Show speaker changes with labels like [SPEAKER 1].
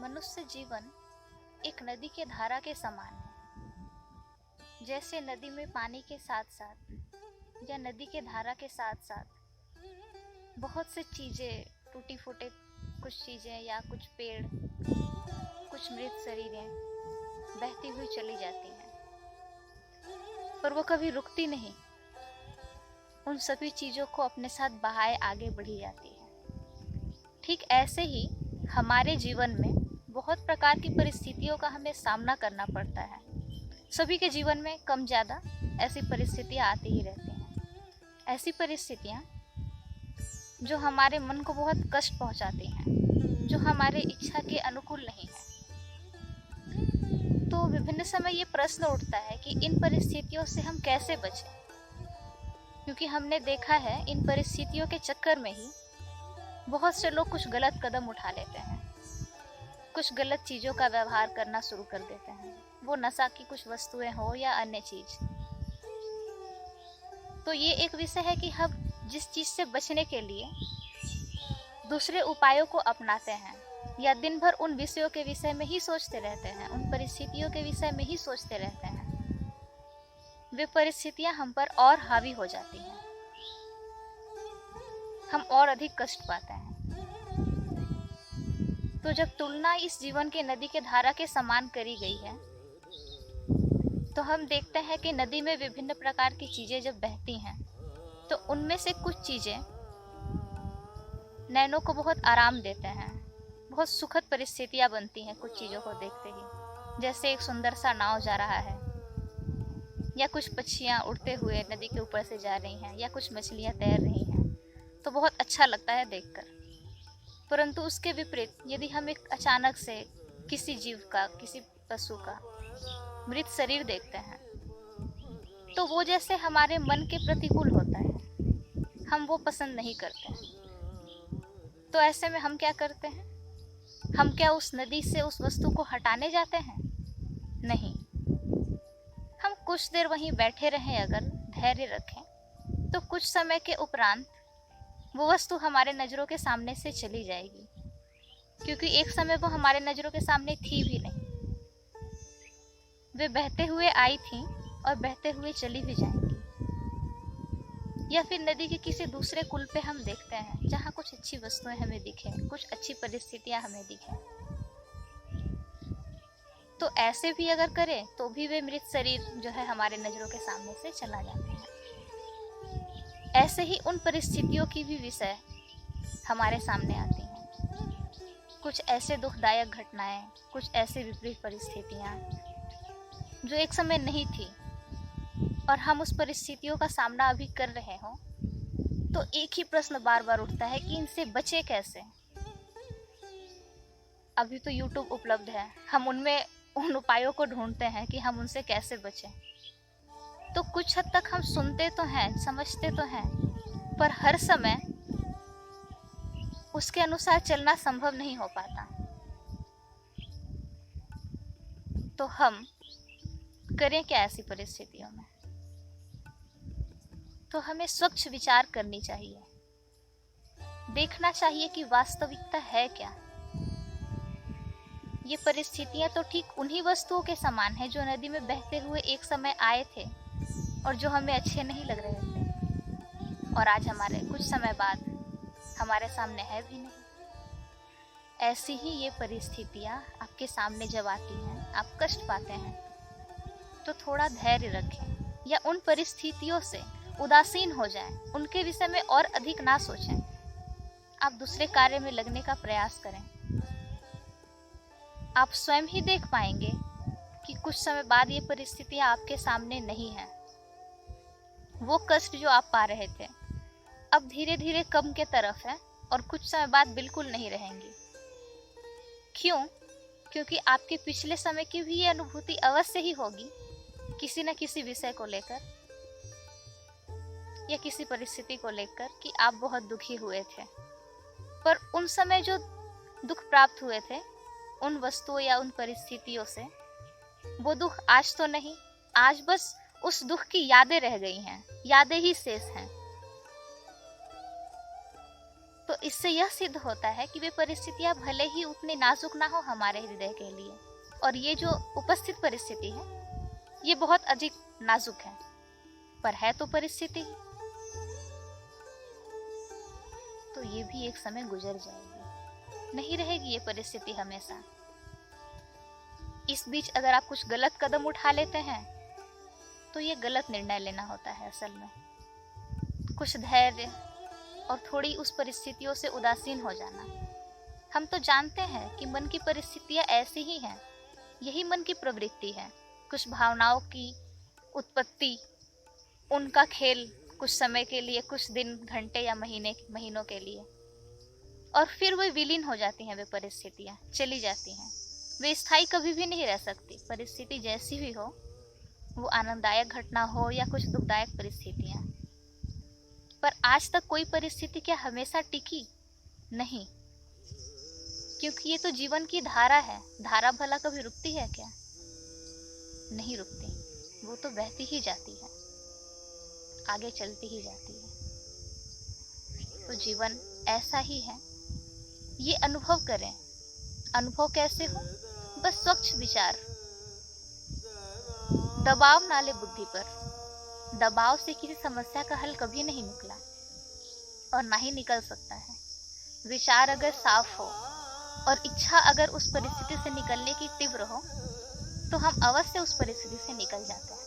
[SPEAKER 1] मनुष्य जीवन एक नदी के धारा के समान है। जैसे नदी में पानी के साथ साथ या नदी के धारा के साथ साथ बहुत से चीजें, टूटी फूटे कुछ चीजें या कुछ पेड़, कुछ मृत शरीरें बहती हुई चली जाती हैं, पर वो कभी रुकती नहीं। उन सभी चीजों को अपने साथ बहाए आगे बढ़ी जाती है। ठीक ऐसे ही हमारे जीवन में बहुत प्रकार की परिस्थितियों का हमें सामना करना पड़ता है। सभी के जीवन में कम ज़्यादा ऐसी परिस्थितियाँ आती ही रहती हैं। ऐसी परिस्थितियाँ जो हमारे मन को बहुत कष्ट पहुँचाती हैं, जो हमारे इच्छा के अनुकूल नहीं है। तो विभिन्न समय ये प्रश्न उठता है कि इन परिस्थितियों से हम कैसे बचें, क्योंकि हमने देखा है इन परिस्थितियों के चक्कर में ही बहुत से लोग कुछ गलत कदम उठा लेते हैं, कुछ गलत चीज़ों का व्यवहार करना शुरू कर देते हैं। वो नशा की कुछ वस्तुएं हो या अन्य चीज। तो ये एक विषय है कि हम जिस चीज से बचने के लिए दूसरे उपायों को अपनाते हैं या दिन भर उन विषयों के विषय में ही सोचते रहते हैं, उन परिस्थितियों के विषय में ही सोचते रहते हैं, वे परिस्थितियां हम पर और हावी हो जाती हैं, हम और अधिक कष्ट पाते हैं। तो जब तुलना इस जीवन के नदी के धारा के समान करी गई है, तो हम देखते हैं कि नदी में विभिन्न प्रकार की चीजें जब बहती हैं, तो उनमें से कुछ चीजें नैनों को बहुत आराम देते हैं, बहुत सुखद परिस्थितियां बनती हैं कुछ चीजों को देखते ही। जैसे एक सुंदर सा नाव जा रहा है, या कुछ पक्षियां उड़ते हुए नदी के ऊपर से जा रही हैं, या कुछ मछलियां तैर रही हैं, तो बहुत अच्छा लगता है देखकर। परंतु उसके विपरीत यदि हम एक अचानक से किसी जीव का, किसी पशु का मृत शरीर देखते हैं, तो वो जैसे हमारे मन के प्रतिकूल होता है, हम वो पसंद नहीं करते हैं। तो ऐसे में हम क्या करते हैं? हम क्या उस नदी से उस वस्तु को हटाने जाते हैं? नहीं, हम कुछ देर वहीं बैठे रहें, अगर धैर्य रखें, तो कुछ समय के उपरांत वो वस्तु हमारे नज़रों के सामने से चली जाएगी, क्योंकि एक समय वो हमारे नज़रों के सामने थी भी नहीं। वे बहते हुए आई थी और बहते हुए चली भी जाएंगी। या फिर नदी के किसी दूसरे कुल पे हम देखते हैं जहाँ कुछ अच्छी वस्तुएं हमें दिखें, कुछ अच्छी परिस्थितियां हमें दिखें, तो ऐसे भी अगर करें तो भी वे मृत शरीर जो है हमारे नज़रों के सामने से चला जाते हैं। ऐसे ही उन परिस्थितियों की भी विषय हमारे सामने आती हैं। कुछ ऐसे दुखदायक घटनाएं, कुछ ऐसे विपरीत परिस्थितियां जो एक समय नहीं थी और हम उस परिस्थितियों का सामना अभी कर रहे हों, तो एक ही प्रश्न बार बार उठता है कि इनसे बचे कैसे। अभी तो YouTube उपलब्ध है, हम उनमें उन उपायों को ढूंढते हैं कि हम उनसे कैसे बचें। तो कुछ हद तक हम सुनते तो हैं, समझते तो हैं, पर हर समय उसके अनुसार चलना संभव नहीं हो पाता। तो हम करें क्या ऐसी परिस्थितियों में? तो हमें स्वच्छ विचार करनी चाहिए, देखना चाहिए कि वास्तविकता है क्या। ये परिस्थितियां तो ठीक उन्हीं वस्तुओं के समान है जो नदी में बहते हुए एक समय आए थे और जो हमें अच्छे नहीं लग रहे थे, और आज हमारे कुछ समय बाद हमारे सामने है भी नहीं। ऐसी ही ये परिस्थितियां आपके सामने जब आती हैं, आप कष्ट पाते हैं, तो थोड़ा धैर्य रखें या उन परिस्थितियों से उदासीन हो जाएं, उनके विषय में और अधिक ना सोचें। आप दूसरे कार्य में लगने का प्रयास करें। आप स्वयं ही देख पाएंगे कि कुछ समय बाद ये परिस्थितियां आपके सामने नहीं हैं। वो कष्ट जो आप पा रहे थे अब धीरे धीरे कम के तरफ है और कुछ समय बाद बिल्कुल नहीं रहेंगी। क्यों? क्योंकि आपके पिछले समय की भी ये अनुभूति अवश्य ही होगी, किसी न किसी विषय को लेकर या किसी परिस्थिति को लेकर, कि आप बहुत दुखी हुए थे। पर उन समय जो दुख प्राप्त हुए थे उन वस्तुओं या उन परिस्थितियों से, वो दुख आज तो नहीं, आज बस उस दुख की यादें रह गई हैं, यादें ही शेष हैं। तो इससे यह सिद्ध होता है कि वे परिस्थितियां भले ही उतनी नाजुक ना हो हमारे हृदय के लिए, और ये जो उपस्थित परिस्थिति है ये बहुत अधिक नाजुक है, पर है तो परिस्थिति ही, तो ये भी एक समय गुजर जाएगी, नहीं रहेगी ये परिस्थिति हमेशा। इस बीच अगर आप कुछ गलत कदम उठा लेते हैं तो ये गलत निर्णय लेना होता है असल में। कुछ धैर्य और थोड़ी उस परिस्थितियों से उदासीन हो जाना। हम तो जानते हैं कि मन की परिस्थितियां ऐसी ही हैं, यही मन की प्रवृत्ति है। कुछ भावनाओं की उत्पत्ति, उनका खेल कुछ समय के लिए, कुछ दिन, घंटे या महीनों के लिए, और फिर वे विलीन हो जाती हैं। वे परिस्थितियां चली जाती हैं, वे स्थायी कभी भी नहीं रह सकती। परिस्थिति जैसी भी हो, वो आनंददायक घटना हो या कुछ दुखदायक परिस्थितियां, पर आज तक कोई परिस्थिति क्या हमेशा टिकी? नहीं, क्योंकि ये तो जीवन की धारा है। धारा भला कभी रुकती है क्या? नहीं रुकती, वो तो बहती ही जाती है, आगे चलती ही जाती है। तो जीवन ऐसा ही है, ये अनुभव करें। अनुभव कैसे हो? बस स्वच्छ विचार, दबाव ना ले बुद्धि पर। दबाव से किसी समस्या का हल कभी नहीं निकला और ना ही निकल सकता है। विचार अगर साफ हो और इच्छा अगर उस परिस्थिति से निकलने की तीव्र हो, तो हम अवश्य उस परिस्थिति से निकल जाते हैं।